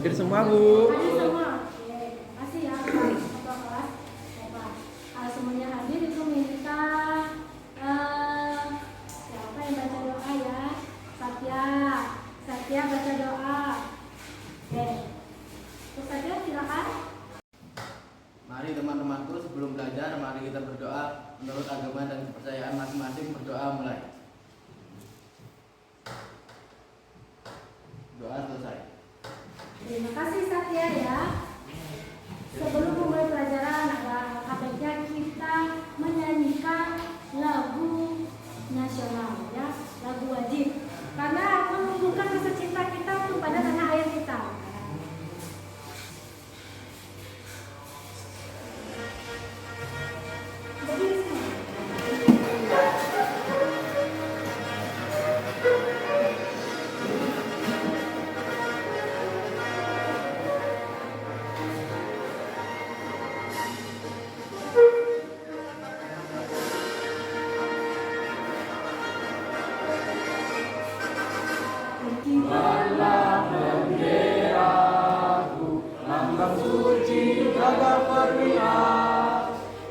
Hadir semua, Bu. Hadir semua. Oke, makasih ya Ketua kelas. Bapak. Kalau semuanya hadir itu minta siapa yang baca doa ya? Satya baca doa. Oke. Terus Satya silakan. Mari teman-temanku, sebelum belajar, mari kita berdoa menurut agama dan kepercayaan masing-masing. Berdoa mulai. Doa selesai. Terima kasih Satya ya. Sebelum memulai pelajaran, ada baiknya kita menyanyikan lagu nasional ya, lagu wajib. Karena menumbuhkan rasa cinta kita kepada tanah air kita. Kibarlah benderaku, lambang suci gagah perwira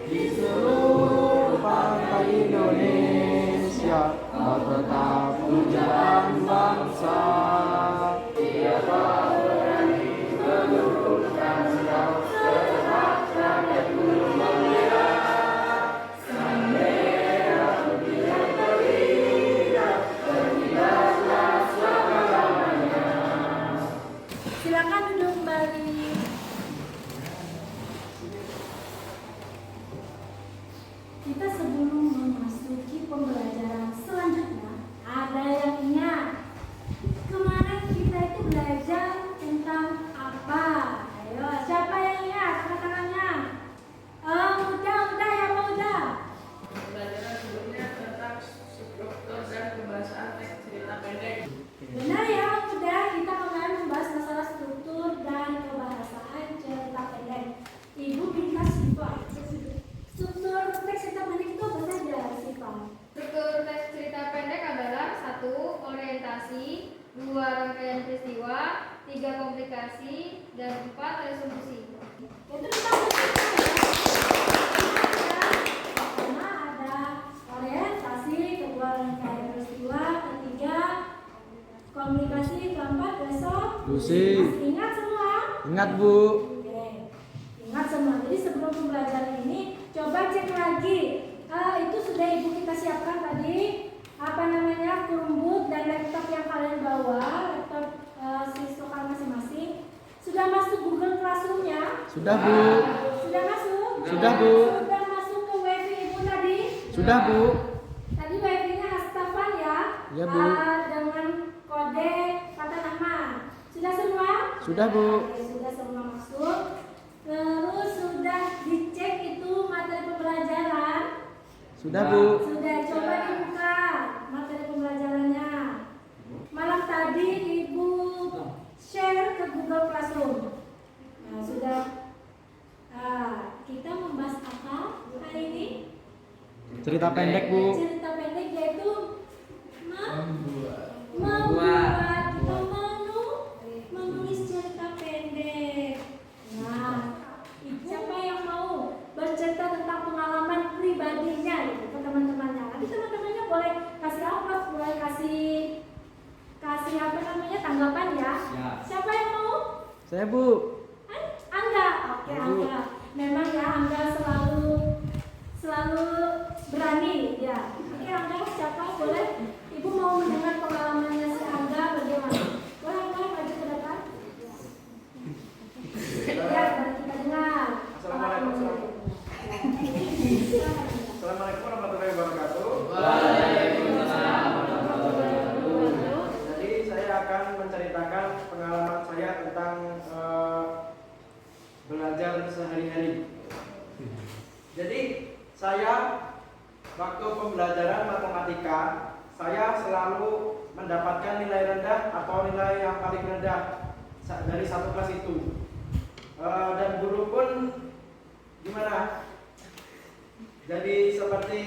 di seluruh pantai Indonesia, kau tetap pujaan bangsa. Siapa berani menurunkan kau setelah rakyat gunung membela, sang merah putih berkibar, berkibarlah selama-lamanya. Silakan duduk kembali. Kita sebelum memasuki pembelajaran selanjutnya, ada yang ingat kemarin kita itu belajar tentang apa? Ayo, siapa yang ingat? Angkat tangannya. Udah ya, udah. Pembelajaran sebelumnya tentang struktur dan pembahasan teks cerita pendek. Benar ya, udah. Kita kemarin membahas masalah struktur dan kebahasaan cerita pendek. Ibu minta sifat. Struktur teks cerita pendek itu apa saja, sifat? Struktur teks cerita pendek adalah 1. Orientasi, 2. Rangkaian peristiwa, 3. Komplikasi, dan 4. Resolusi. Itu kita pertama ada orientasi, kedua rangkaian peristiwa, ketiga komunikasi, keempat Lucy. Masih ingat semua? Ingat, Bu. Oke. Ingat semua. Jadi sebelum pembelajaran ini coba cek lagi. Itu sudah ibu kita siapkan tadi. Apa namanya, Chromebook dan laptop yang kalian bawa, laptop siswa kalian masing-masing. Sudah masuk Google Classroom-nya? Sudah, Bu. Sudah masuk? Sudah, Bu. Sudah masuk ke wifi ibu tadi? Sudah, Bu. Tadi wifi-nya Astafan ya? Iya, Bu. Dengan kode kata nama. Sudah semua? Sudah, Bu. Oke, sudah semua masuk. Terus sudah dicek itu materi pembelajaran? Sudah, Bu. Sudah, coba dibuka materi pembelajarannya. Malam tadi ibu share ke Google Classroom. Nah, sudah. Kita membahas apa hari ini? Cerita pendek, Bu. Cerita pendek yaitu menulis cerita pendek. Nah, siapa yang mau bercerita tentang pengalaman pribadinya gitu ke teman-temannya? Nanti teman-temannya boleh kasih apa? Boleh kasih apa namanya, tanggapan ya? Siapa yang mau? Saya, Bu. Angga. Oke, Angga. Memang ya Angga selalu berani ya. Oke, Angga, siapa boleh? Ibu mau mendengar pengalamannya si Angga bagaimana? Boleh Angga maju ke depan? Ya, mari kita dengar. Assalamualaikum warahmatullahi wabarakatuh. Waalaikumsalam. Jadi saya akan menceritakan pengalaman saya tentang belajar sehari-hari. Jadi saya waktu pembelajaran matematika, saya selalu mendapatkan nilai rendah atau nilai yang paling rendah dari satu kelas itu. Dan guru pun gimana? Jadi seperti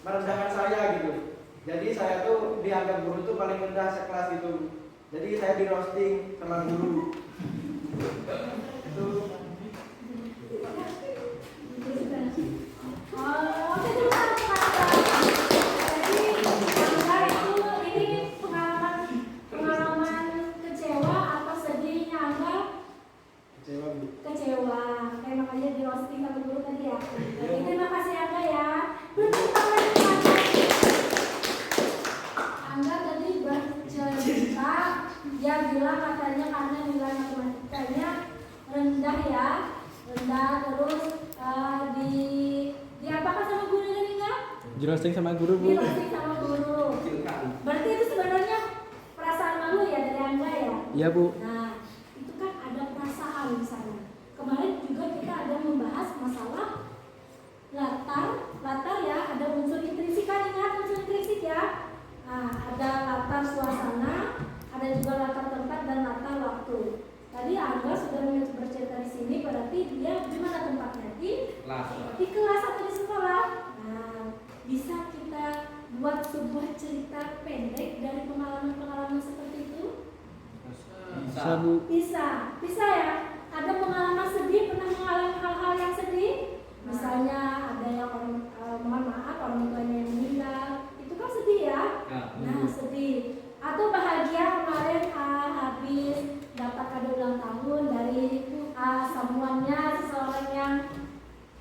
merendahkan saya gitu. Jadi saya tuh dianggap guru tuh paling rendah sekelas itu. Jadi saya di roasting sama guru. Itu Oh, oke terus ada kata. Jadi Angga itu ini pengalaman kecewa atau sedihnya Angga? kecewa Bu. Kecewa. Kayak makanya di roasting sama guru tadi ya. Jadi terima kasih Angga ya. Bertepuk tangan untuk Angga. Angga tadi bercerita, dia bilang katanya karena nilai matematikanya rendah ya, rendah terus di apakan sama guru tadi nggak? Di roasting sama guru bu. Di roasting sama guru. Berarti itu sebenarnya perasaan malu ya dari Angga ya? Iya bu. Nah, itu kan ada perasaan di sana. Kemarin juga kita ada membahas masalah latar ya, ada unsur intrinsik kan, ingat unsur intrinsik ya. Nah, ada latar suasana, ada juga latar tempat dan latar waktu. Tadi Angga sudah bercerita di sini, berarti dia di mana tempatnya? Di kelas atau di sekolah. Nah, bisa kita buat sebuah cerita pendek dari pengalaman-pengalaman seperti itu? Bisa bu. Bisa ya. Ada pengalaman sedih, pernah mengalami hal-hal yang sedih? Misalnya ada yang mohon maaf orang tuanya yang meninggal, itu kan sedih ya? Nah sedih. Atau bahagia kemarin habis dapat kado ulang tahun dari samuannya seseorang yang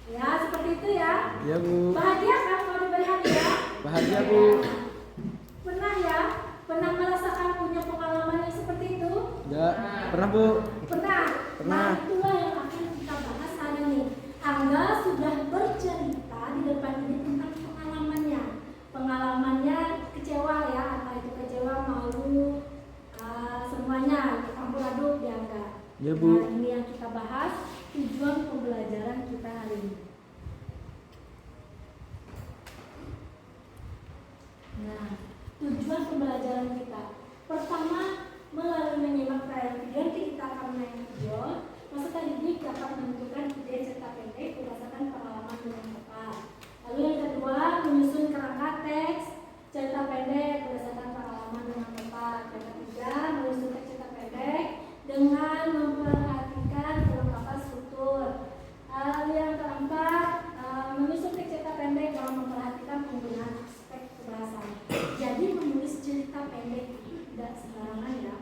ya seperti itu ya. Iya bu. Bahagia kan kalau diberi hadiah? Bahagia bu. Pernah ya? Pernah merasakan punya pengalaman yang seperti itu? Enggak. Pernah bu. Pernah. Pernah. Nah, itulah yang akan kita bahas hari ini. Angga sudah bercerita di depan ini tentang pengalamannya kecewa ya, apa itu kecewa, malu, semuanya campur aduk di Angga. Iya bu. Nah, ini yang kita bahas tujuan pembelajaran kita hari ini. Nah, tujuan pembelajaran kita pertama melalui menyimak tayangan video nanti kita akan main video. Masukan ini dapat menentukan ide cerita pendek berdasarkan pengalaman yang tepat. Lalu yang kedua menyusun kerangka teks cerita pendek berdasarkan pengalaman yang tepat. Yang ketiga menyusun teks cerita pendek dengan memperhatikan kelengkapan struktur. Lalu yang keempat menyusun teks cerita pendek dengan memperhatikan penggunaan aspek kebahasaan. Jadi menulis cerita pendek itu tidak sembarangan ya.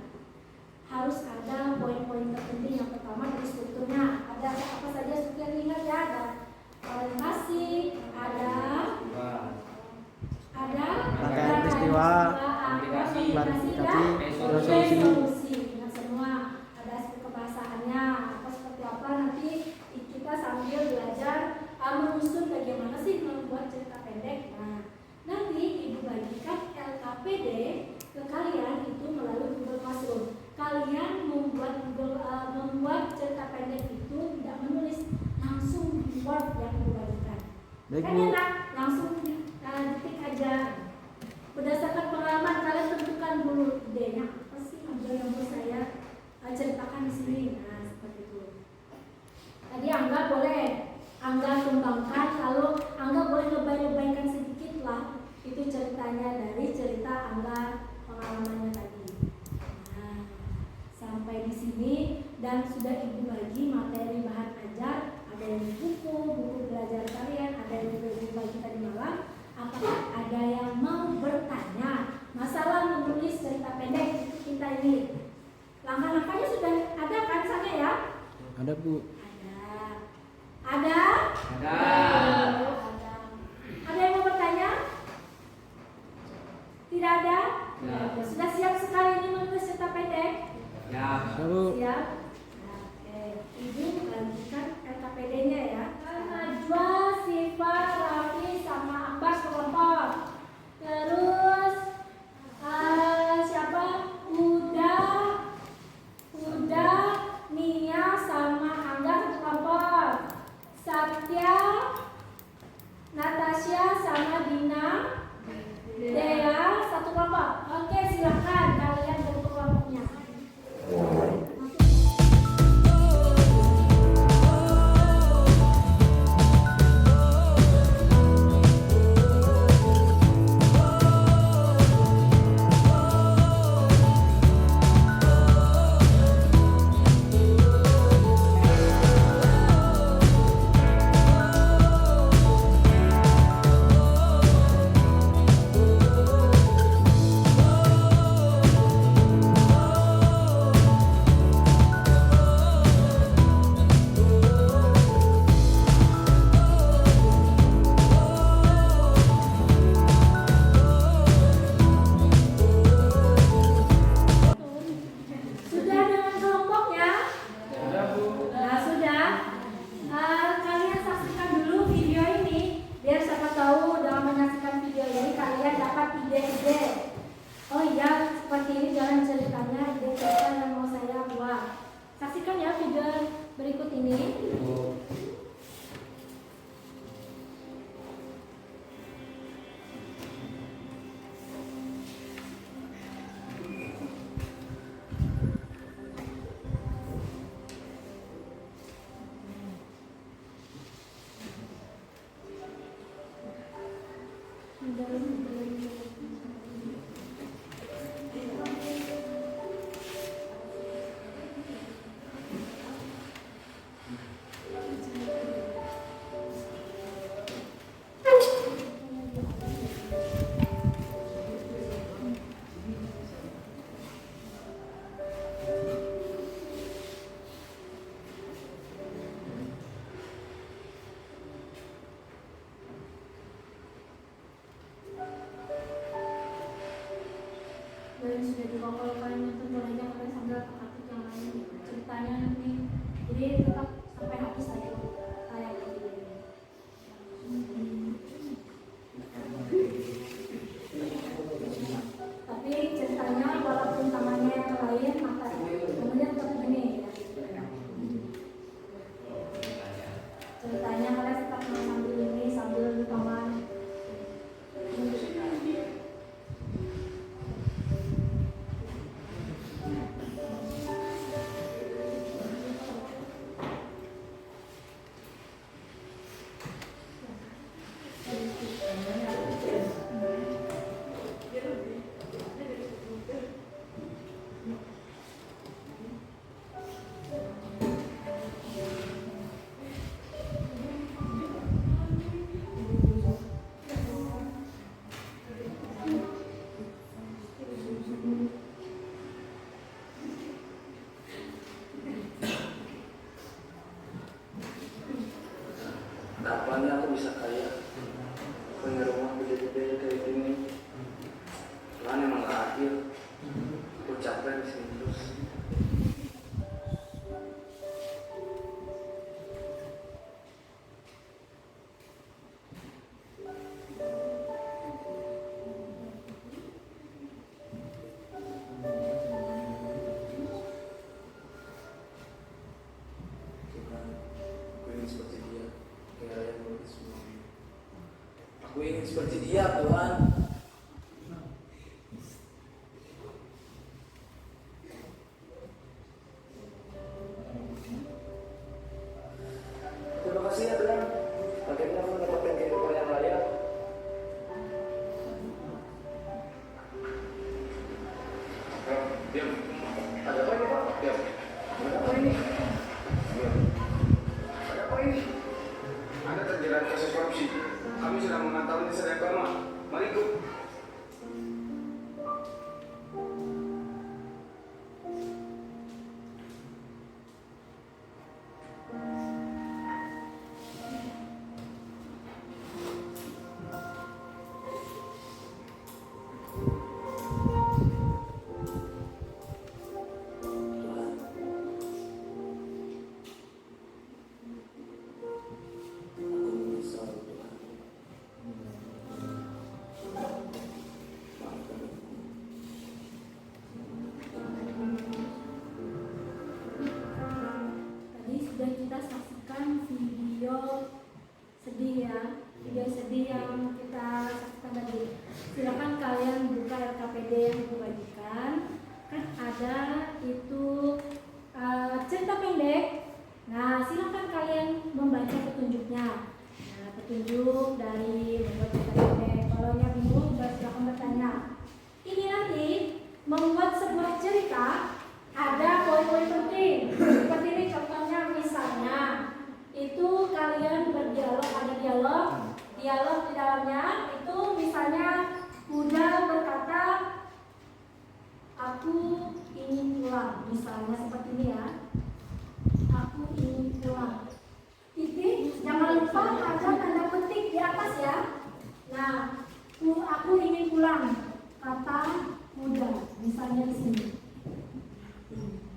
Harus ada poin-poin terpenting. Yang pertama dari strukturnya. Ada apa saja struktur yang ingat ya? Ada orientasi, ada rangkaian peristiwa, klarifikasi, dan resolusi. Ingat semua. Ada aspek kebahasaannya. Apa seperti apa nanti kita sambil belajar menyusun bagaimana sih membuat cerita pendek. Nah, nanti ibu bagikan LKPD ke kalian itu melalui Google Classroom. Kalian membuat cerita pendek itu tidak menulis, langsung di Word yang ibu bagikan. Baik Kan bu. enak, langsung ketik aja. Berdasarkan pengalaman kalian tentukan dulu idenya apa sih yang mau saya ceritakan di sini. Nah seperti itu. Tadi Angga boleh kembangkan, lalu Angga boleh lebay-lebaykan sedikit lah itu ceritanya dari cerita Angga pengalamannya tadi. Nah sampai di sini dan sudah ibu bagi materi bahan ajar. Ada yang di buku belajar kalian, ada yang ibu bagi tadi malam. Apakah ada yang mau bertanya masalah menulis cerita pendek kita ini? Langkah-langkahnya sudah ada kan sana ya? Ada bu. Ada? Ada yang mau bertanya? Tidak ada? Ya. Sudah siap sekali ini menulis cerita pendek? Ya bu. Siap? Oke. Ibu bagikan LKPD-nya ya. Najwa, Siva, Raffi, sama Ambas kelompok. Terus siapa? Uda, Nia, sama Angga satu kelompok. Satya, Natasha, sama Dina, Dea satu kelompok. Oke, silakan kalian bentuk kelompoknya. ini. Dan sudah dibawa kalian nonton bolehnya kalian sambil ketik yang lain ceritanya nih, jadi tetap sampai habis aja kayak begini. Tapi ceritanya walaupun tangannya yang lain, mata namanya tetap begini ya. Ceritanya kalian tetap sambil ini sambil di tangan. Kapan ya aku bisa kaya? Punya rumah gede-gede kayak gini. Tuhan emang gak adil. Aku capek di sini terus. Tuhan, aku ingin seperti dia. Kayak yang melukis semuanya. Aku ingin seperti dia, Tuhan. Terima kasih ya Tuhan. Akhirnya aku mendapatkan kehidupan yang layak. Diam. Ada apa ini, Pak? Diam. Ada apa ini? Diam. Ada apa ini? Anda terjerat kasus korupsi. Kami sedang memantau di Sri Agama. Mari ikut. Tadi sudah kita saksikan video sedih ya, video sedih yang kita saksikan tadi. Silakan kalian buka RKPD yang dibagikan. Kan ada itu cerita pendek. Nah, silakan kalian membaca petunjuknya. Nah, petunjuk dari membuat cerita pendek. Kalau yang bingung, silakan bertanya. Ini nanti membuat sebuah cerita ada poin-poin penting. Seperti ini contohnya, misalnya itu kalian berdialog, ada dialog di dalamnya itu misalnya Buddha berkata aku ingin pulang, misalnya seperti ini ya, aku ingin pulang, titik, jangan lupa ada tanda petik di atas ya. Nah, aku ingin pulang, kata Buddha, misalnya di sini.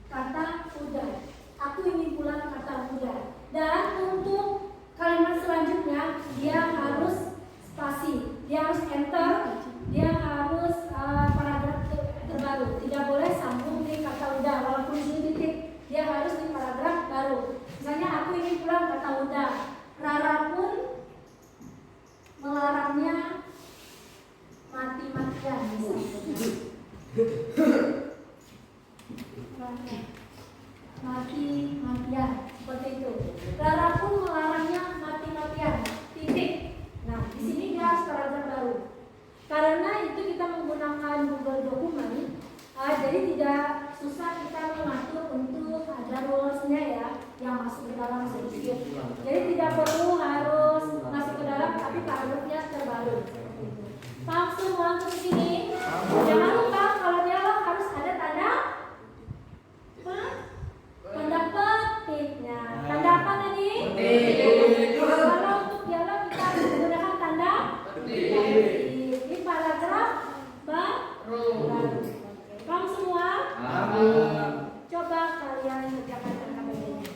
Kata Buddha, aku ingin pulang, kata Buddha. Dan untuk kalimat selanjutnya dia harus spasi, dia harus enter, dia harus paragraf terbaru. Tidak boleh sambung di kata Buddha, walaupun di sini titik, dia harus di paragraf baru. Misalnya mati-matian, seperti itu. Larang pun melarangnya mati-matian. Titik. Nah, di sini dia harus paragraf baru. Karena itu kita menggunakan Google Dokumen, jadi tidak susah kita mengatur untuk ada rules-nya ya, yang masuk ke dalam sedikit. Jadi tidak perlu harus masuk ke dalam, tapi paragrafnya terbaru. Paham semua untuk sini? Jangan lupa kalau dialog harus ada tanda petiknya. Tanda apa tadi? Kalau untuk dialog kita harus menggunakan tanda petik. Ini paragraf baru. Paham semua? Coba kalian kerjakan KKBD-nya.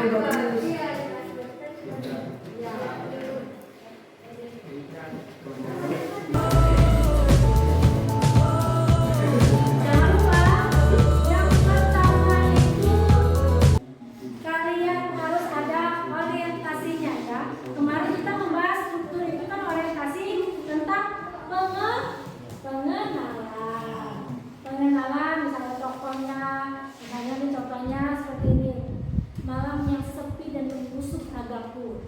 Iya. Jangan lupa, yang pertama itu kalian harus ada orientasinya ya. Kemarin kita membahas struktur itu kan orientasi tentang pengenalan, misalnya tokohnya, misalnya ini contohnya seperti ini. Malam yang sepi dan membusuk ragaku.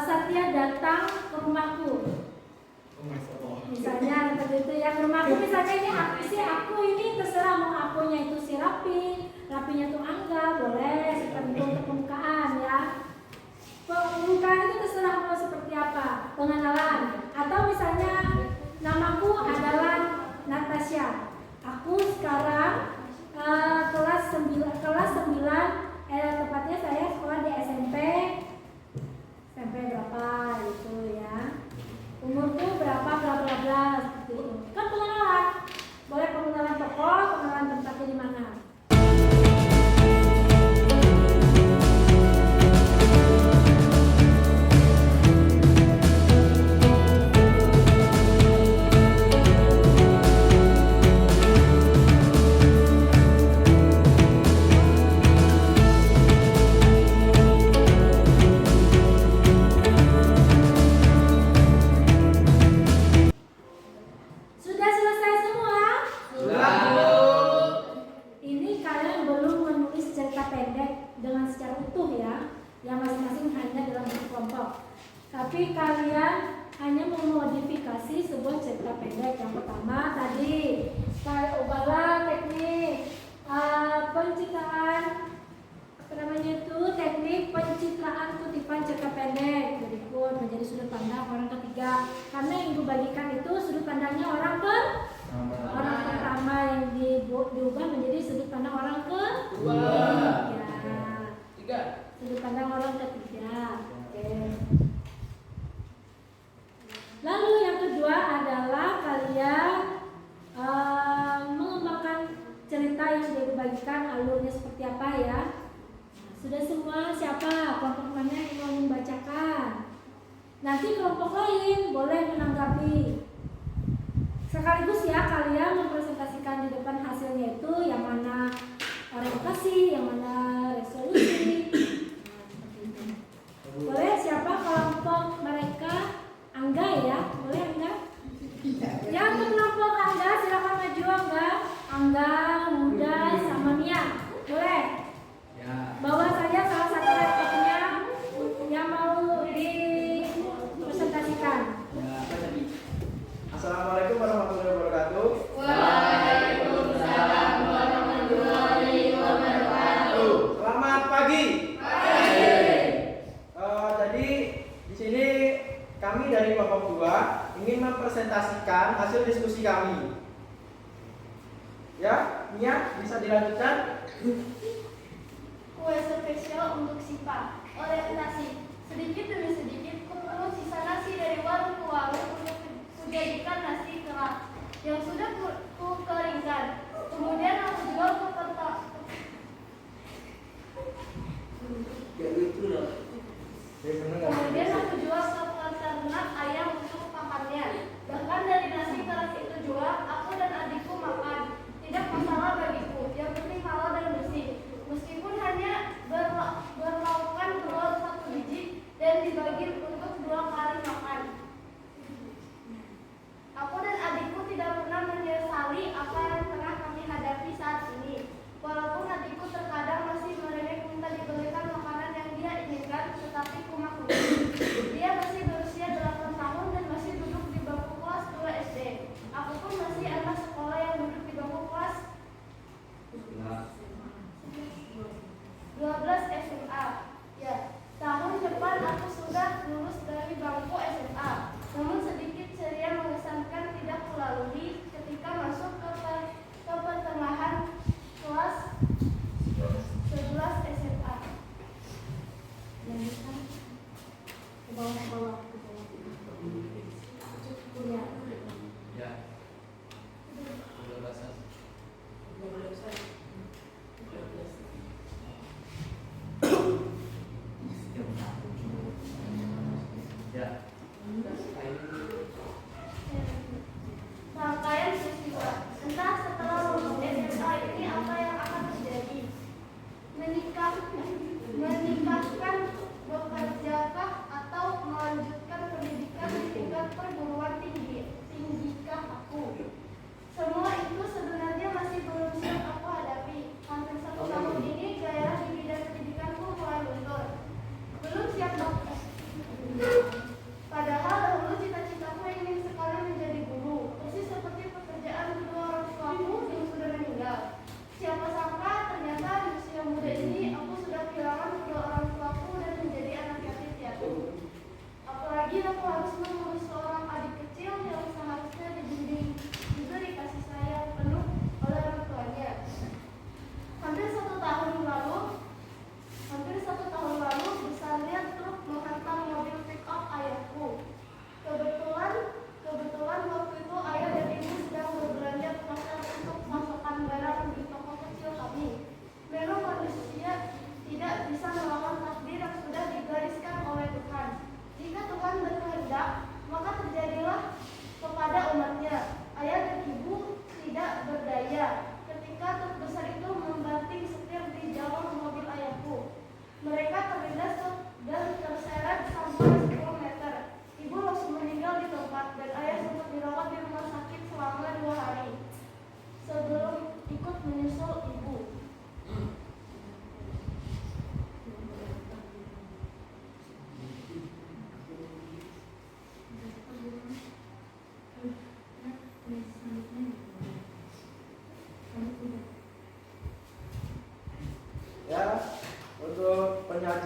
Satya datang ke rumahku. Misalnya seperti itu ya, ke rumahku misalnya ini aku ini terserah mau akunya itu si Rapinya tuh Angga, boleh seperti itu untuk pembukaan ya. Pembukaan itu terserah mau seperti apa, pengenalan. Atau misalnya namaku adalah Natasha. Aku sekarang kelas 9, tepatnya saya sekolah di SMP berapa gitu ya. Umurku berapa bla bla bla seperti itu. Kan pengenalan. Boleh pengenalan tokoh, pengenalan tempatnya di mana. Sudah selesai semua? Ini kalian belum menulis cerita pendek dengan secara utuh ya, yang masing-masing hanya dalam satu kelompok. Tapi kalian hanya memodifikasi sebuah cerita pendek. Yang pertama tadi, saya ubahlah teknik pencitraan, teknik pencitraan kutipan cerita pendek berikut menjadi sudut pandang orang ketiga. Karena yang dibagikan itu sudut pandangnya orang pertama, yang diubah menjadi sudut pandang orang ketiga. Sudut pandang orang ketiga. Oke. Lalu yang kedua adalah kalian mengembangkan cerita yang sudah dibagikan, alurnya seperti apa ya. Sudah semua? Siapa? Kelompok mana yang mau membacakan? Nanti kelompok lain boleh menanggapi. Sekaligus ya kalian mempresentasikan di depan hasilnya itu yang mana orientasi, yang mana resolusi. Boleh siapa kelompok mereka? Angga ya? Boleh Angga? Ya untuk kelompok Angga silakan maju Angga, Muda, sama Mia. Boleh? Bawa saja salah satu laptopnya yang mau dipresentasikan. Assalamualaikum warahmatullahi wabarakatuh. Waalaikumsalam warahmatullahi wabarakatuh. Selamat pagi. Jadi di sini kami dari kelompok 2 ingin mempresentasikan hasil diskusi kami. Ya, Mia bisa dilanjutkan. Kue spesial untuk Sipa. Orientasi. Sedikit demi sedikit kumpul sisa nasi dari warung ke warung untuk kujadikan nasi kerak yang sudah kukeringkan. Kemudian aku jual ke peternak ayam untuk pakannya. Bahkan dari nasi kerak itu juga aku dan adikku makan. Tidak masalah bagiku. Yang penting halal dan bersih. Meskipun hanya berlaukkan telur 1 biji dan dibagi untuk 2 kali makan. Aku dan adikku tidak pernah menyesali apa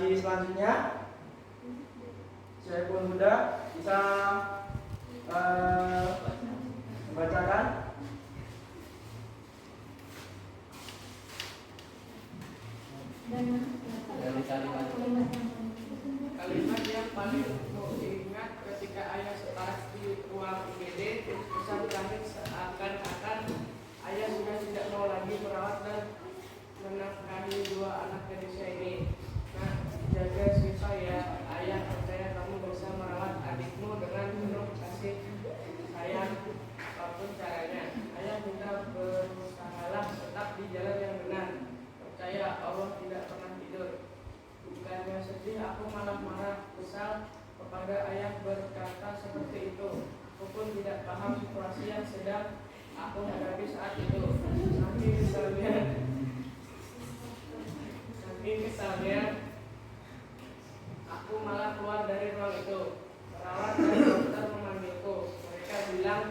presentasi selanjutnya. Syaiful Huda bisa membacakan. Dari Kalimat yang paling mau diingat ketika ayah sekelas di ruang IGD, pesan kami seakan-akan ayah sudah tidak mau lagi merawat dan menafkahi dua anak gadisnya ini. Nah, jaga Syifa ya, ayah percaya kamu bisa merawat adikmu dengan penuh kasih sayang apapun caranya. Ayah minta berusahalah tetap di jalan yang benar. Percaya Allah tidak pernah tidur. Bukannya sedih, aku malah marah kesal kepada ayah berkata seperti itu. Aku pun tidak paham situasi yang sedang aku hadapi saat itu. Saking kesalnya, aku malah keluar dari ruang itu. Perawat dan dokter memanggilku. Mereka bilang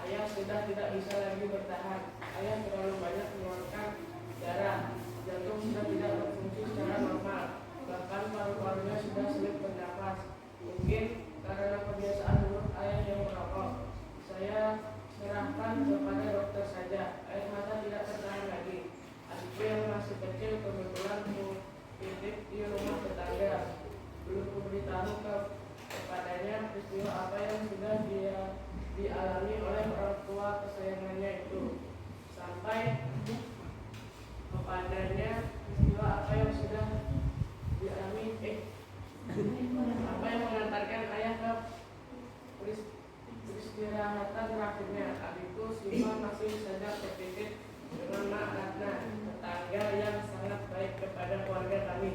ayah sudah tidak bisa lagi bertahan. Ayah terlalu banyak mengeluarkan darah. Jantung sudah tidak berfungsi secara normal. Bahkan paru-parunya sudah sulit bernafas. Mungkin karena kebiasaan buruk ayah yang merokok. Saya serahkan kepada dokter saja. Air mata tidak tertahan lagi. Adikku yang masih kecil kebetulan titip di rumah tetangga. Belum kuberitahu kepadanya peristiwa apa yang sudah dia dialami oleh orang tua kesayangannya itu. Sampai kepadanya peristiwa apa yang sudah dialami apa yang mengantarkan ayah ke peristirahatan terakhirnya. Adikku Syifa masih saja tertitip dengan Mak Ratna, tetangga yang sangat baik kepada keluarga kami.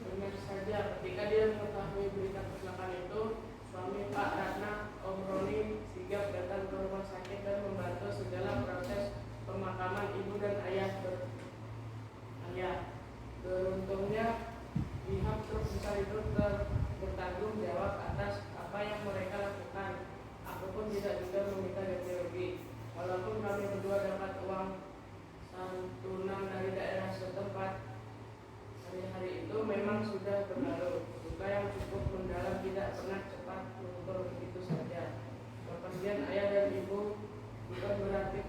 Benar saja, ketika dia mengetahui berita kecelakaan itu, suami Pak Ratna, Om Roni, sigap datang ke rumah sakit dan membantu segala proses pemakaman ibu dan ayah. Beruntungnya pihak truk besar itu bertanggung jawab atas apa yang mereka lakukan. Aku pun tidak juga meminta ganti rugi. Walaupun kami berdua dapat uang santunan dari daerah setempat, hari-hari itu memang sudah berlalu. Duka yang cukup mendalam tidak pernah cepat luntur begitu saja. Kepergian ayah dan ibu bukan berarti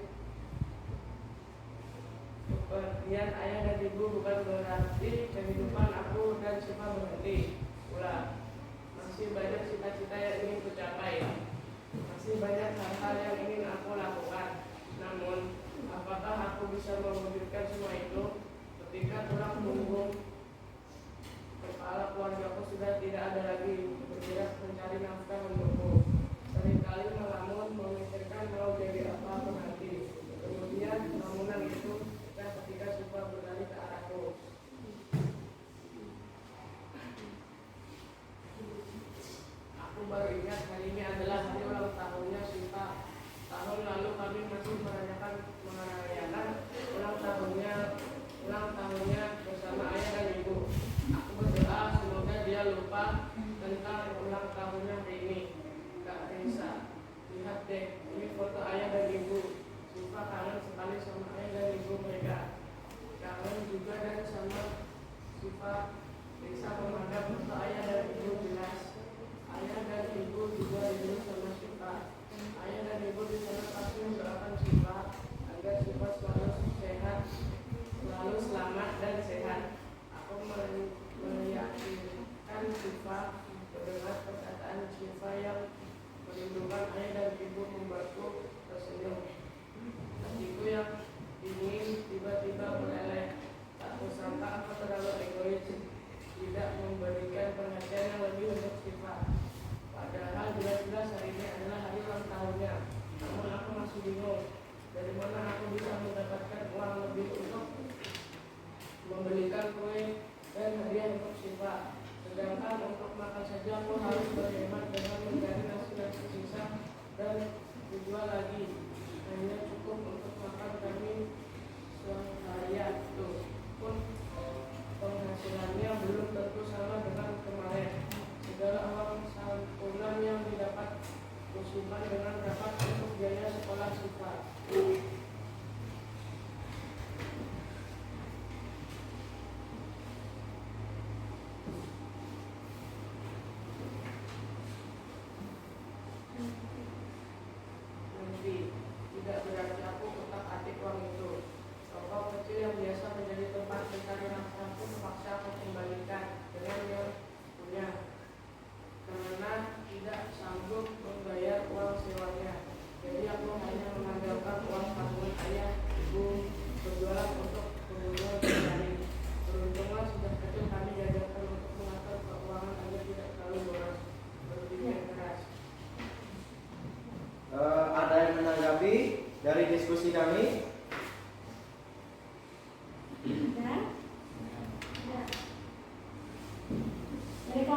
kehidupan aku dan Syifa berhenti. Ulang. Masih banyak cita-cita yang ingin kucapai. Masih banyak hal-hal yang ingin aku lakukan. Namun, apakah aku bisa mewujudkan semua itu ketika tulang punggung kepala keluargaku sudah tidak ada lagi bergerak mencari nafkah untukku. Seringkali melamun memikirkan mau jadi apa nanti. Kemudian lamunan itu ketika Syifa berlari ke arahku. Aku baru ingat hari ini adalah hari ulang tahunnya Syifa. Tahun lalu kami masih merayakan ulang tahunnya bersama ayah dan ibu. Aku berdoa semoga dia lupa tentang ulang tahunnya hari ini. Kak Risa, lihat deh, ini foto ayah dan ibu. Syifa kangen sekali sama ayah dan ibu mereka. Kangen juga dan sama Syifa. Risa memandang foto ayah dan ibu jelas. Ayah dan ibu juga rindu sama Syifa. Ayah dan ibu di sana pasti mendoakan Syifa agar Syifa selalu sehat, selalu selamat dan sehat. Aku meyakinkan Syifa mendengar perkataan Syifa yang merindukan ayah dan ibu membuatku tersenyum. Hatiku yang dingin tiba-tiba meleleh. Tak kusangka aku terlalu egois, tidak memberikan perhatian yang lebih untuk Syifa. Padahal jelas-jelas hari ini adalah hari ulang tahunnya. Namun aku masih bingung, dari mana aku bisa mendapatkan uang lebih untuk membelikan kue dan hadiah untuk Syifa. Sedangkan untuk makan saja aku harus berhemat dengan mengganti nasi sisa dan dijual lagi.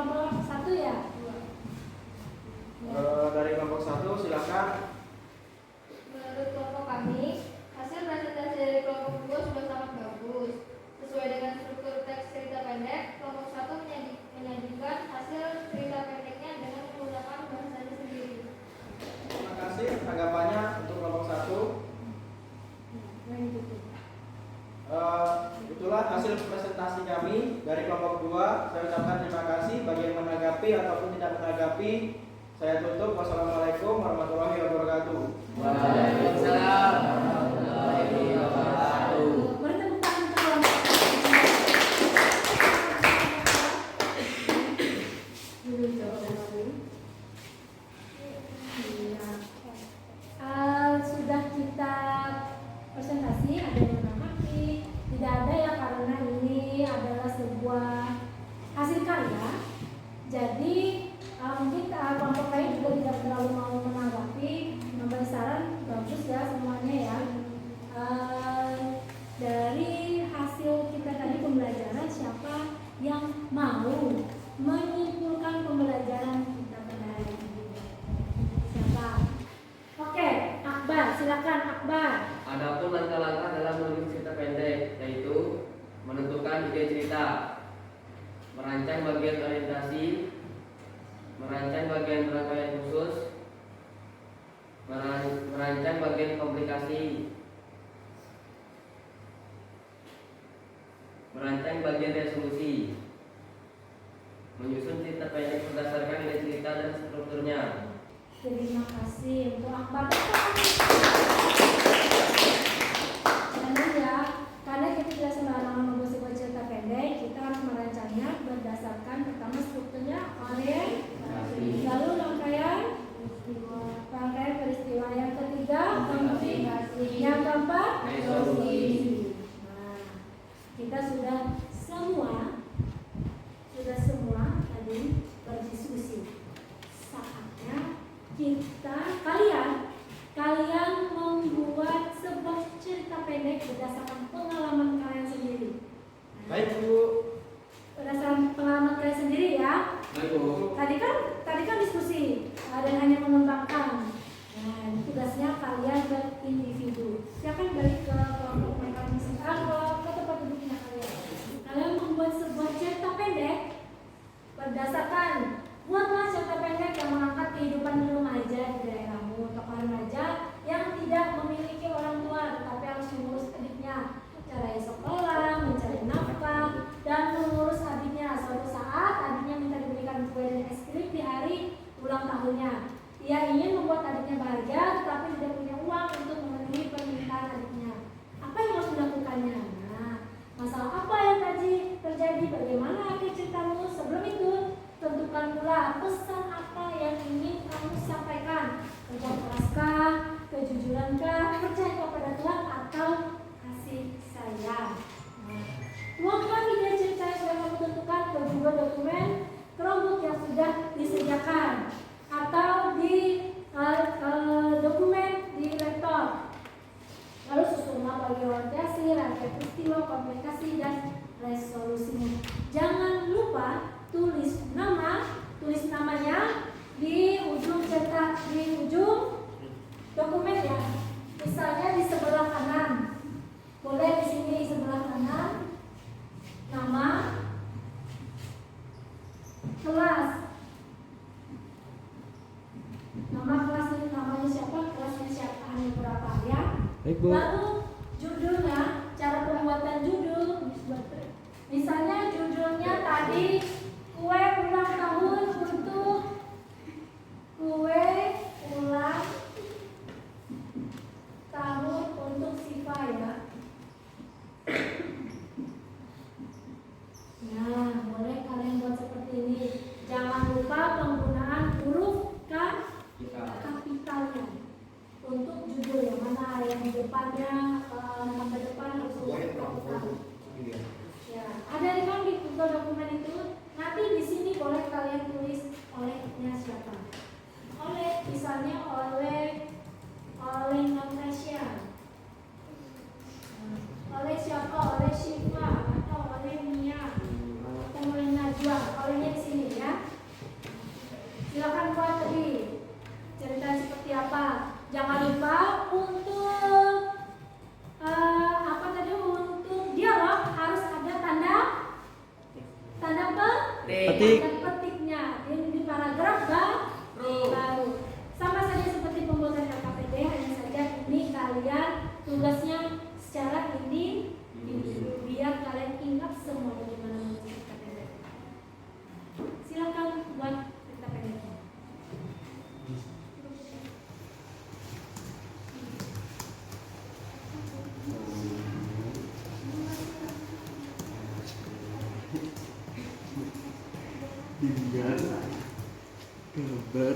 kelompok 1 ya? Dari kelompok 1 silakan. Menurut kelompok kami, hasil presentasi dari kelompok 2 sudah sangat bagus. Sesuai dengan struktur teks cerita pendek, kelompok 1 menyajikan hasil cerita pendeknya dengan menggunakan bahasanya sendiri. Terima kasih tanggapannya untuk kelompok 1. Itulah hasil presentasi kami dari kelompok 2. Saya ucapkan terima kasih bagi yang menanggapi ataupun tidak menanggapi. Saya tutup. Wassalamualaikum warahmatullahi wabarakatuh. Waalaikumsalam warahmatullahi wabarakatuh. Beri tepuk tangan untuk kelompok 1. Sudah kita presentasi, ada yang menanggapi, tidak ada ya, karena ini adalah sebuah hasil karya. Jadi mungkin kelompok lain juga tidak terlalu mau menanggapi, memberi saran, bagus ya semuanya ya. Dari hasil kita tadi pembelajaran, siapa yang mau menyimpulkan pembelajaran kita pada hari ini? Siapa? Oke, Akbar, silakan Akbar. Adapun langkah-langkah dalam menulis cerita pendek, yaitu menentukan ide cerita, merancang bagian orientasi, merancang bagian rangkaian khusus, merancang bagian komplikasi, merancang bagian resolusi, menyusun cerita pendek berdasarkan ide cerita dan strukturnya. Terima kasih untuk Akbar. Jangan ya, karena kita tidak sembarangan membuat sebuah cerita pendek, kita harus merancangnya berdasarkan pertama strukturnya, lalu rangkaian peristiwa, yang ketiga komplikasi, yang keempat resolusi. Nah, kita sudah semua tadi berdiskusi. Saatnya kalian membuat sebuah cerita pendek berdasarkan pengalaman kalian sendiri. Baik Bu. Berdasarkan pengalaman kalian sendiri ya. Baik Bu. Tadi kan diskusi dan hanya mengembangkan. Nah, tugasnya kalian berindividu. Silakan balik ke kelompok mereka masing-masing, ke tempat duduknya kalian. Kalian membuat sebuah cerita pendek berdasarkan, buatlah cerita pendek yang mengangkat kehidupan remaja di daerahmu, tokoh remaja yang tidak memiliki orang tua tetapi harus mengurus adiknya, mencari sekolah, mencari nafkah, dan mengurus adiknya. Suatu saat adiknya minta diberikan kue dan es krim di hari ulang tahunnya. Ia ingin membuat adiknya bahagia tetapi tidak punya uang untuk memenuhi permintaan adiknya. Apa yang harus dilakukannya? Nah, masalah apa yang tadi terjadi? Bagaimana akhir ceritamu? Sebelum itu, tentukan pula pesan apa yang ingin kamu sampaikan. Kerja keraskah, kejujurankah, percaya kepada Tuhan, atau kasih sayang. Nah, tuangkan ide cerita yang sudah kamu tentukan ke Google dokumen Chromebook yang sudah disediakan, atau di dokumen di laptop. Lalu susunlah bagian orientasi, rangkaian peristiwa, komplikasi, dan resolusinya. Jangan lupa tulis namanya di ujung cerita, di ujung dokumen ya. Misalnya di sebelah kanan, boleh di sini sebelah kanan, nama, kelas, nama kelas ini, namanya siapa, kelasnya siapa, hanya berapa ya. Baik Bu. Lalu judulnya, cara pembuatan judul. Misalnya judulnya tadi kue ulang tahun untuk Siva ya. Nah, boleh kalian buat seperti ini. Jangan lupa penggunaan huruf kapitalnya untuk judul yang mana yang di depannya, sampai depan harus huruf kapital. Ya, ada di kan di Google dokumen itu. Nanti di sini boleh kalian tulis olehnya siapa. Oleh, misalnya oleh Natasha. Oleh siapa? Oleh Siva atau oleh Mia atau oleh Najwa. Olehnya di sini ya. Petik. Dan petiknya di paragraf baru. Sama saja seperti pembuatan LKPD, hanya saja ini kalian tugasnya secara individu biar kalian ingat semua bagaimana menulis cerita pendek. Silakan buat cerita pendeknya. Kabar.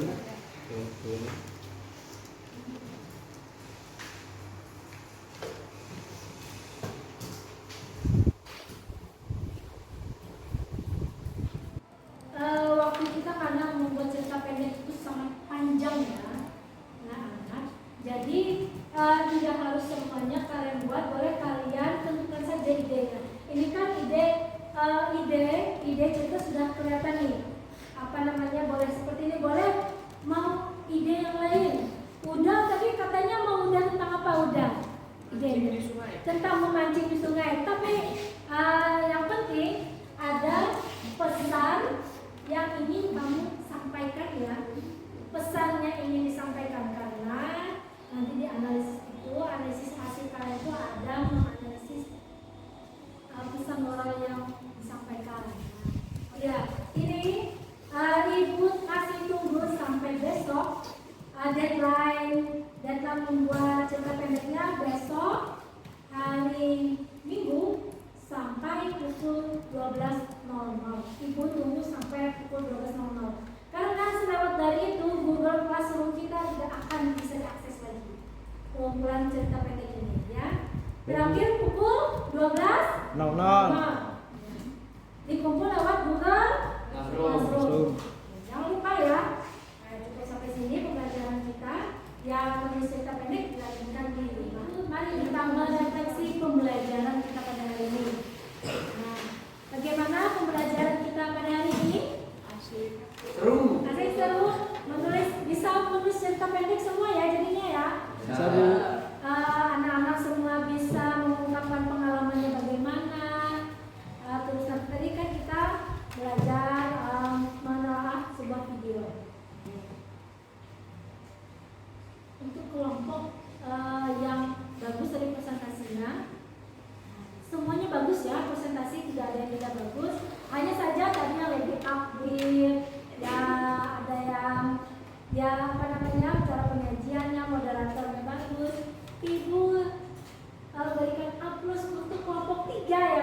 Waktu kita kadang membuat cerita pendek itu sangat panjang ya, anak-anak. Jadi tidak harus semuanya kalian buat, boleh kalian tentukan saja idenya. Ini kan ide cerita sudah kelihatan nih. Apa namanya, boleh seperti ini, boleh mau ide yang lain. Udah tadi katanya mau udah tentang apa udah? Ide tentang memancing di sungai. Tapi yang penting ada pesan yang ingin kamu sampaikan ya. Pesannya ingin disampaikan karena nanti di analisis itu, analisis hasil kalian itu ada menganalisis pesan moral yang disampaikan. Ya, ini Ibu kasih tunggu sampai besok. Deadline membuat cerita pendeknya besok hari Minggu sampai pukul 12.00. Ibu tunggu sampai pukul 12.00. Karena selewat dari itu Google Classroom kita tidak akan bisa diakses lagi kumpulan cerita pendek ini ya. Berakhir pukul 12.00. Dikumpul lewat Google Classroom. Jangan lupa ya. Cukup sampai sini pembelajaran kita. Yang menulis cerita pendek dilanjutkan di rumah. Mari kita merefleksi pembelajaran kita pada hari ini. Nah, bagaimana pembelajaran kita pada hari ini? Asik seru. Bisa menulis cerita pendek semua ya jadinya ya. Sabu. Anak-anak semua bisa mengungkapkan pengalamannya bagaimana. Terus tadi kan kita belajar menelaah sebuah video. Untuk kelompok yang bagus dari presentasinya, semuanya bagus ya, presentasi tidak ada yang tidak bagus. Hanya saja tadinya lebih update, ya ada yang cara penyajiannya, moderatornya bagus. Ibu berikan aplaus untuk kelompok 3 ya.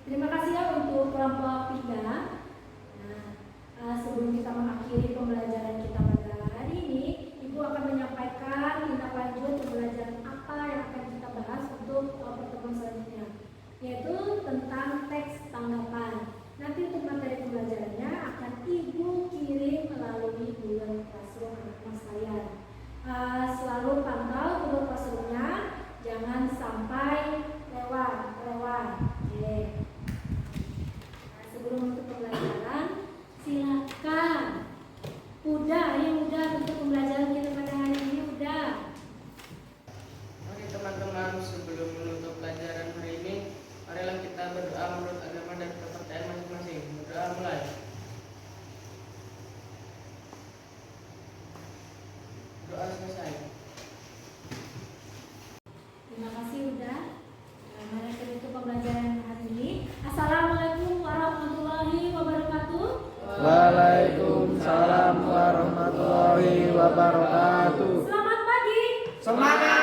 Terima kasih ya untuk kelompok 3. Sebelum kita mengakhiri pembelajaran kita pada hari ini, Ibu akan menyampaikan tindak lanjut pembelajaran apa yang akan kita bahas untuk pertemuan selanjutnya, yaitu tentang teks tanggapan. Nanti untuk materi pembelajarannya akan Ibu kirim melalui Google Classroom anak-anak sekalian. Selalu pantau Google Classroom-nya, jangan sampai lewat. Oke. Sebelum untuk pembelajaran, silakan. Udah untuk pembelajaran kita pada hari ini udah. Mari teman-teman, sebelum menutup pelajaran hari ini, marilah kita berdoa menurut agama dan kepercayaan masing-masing. Berdoa mulai. Doa selesai. Terima kasih udah. Mari kita tutup pembelajaran hari ini. Assalamualaikum warahmatullahi wabarakatuh. Waalaikumsalam warahmatullahi wabarakatuh. Selamat pagi. Semangat.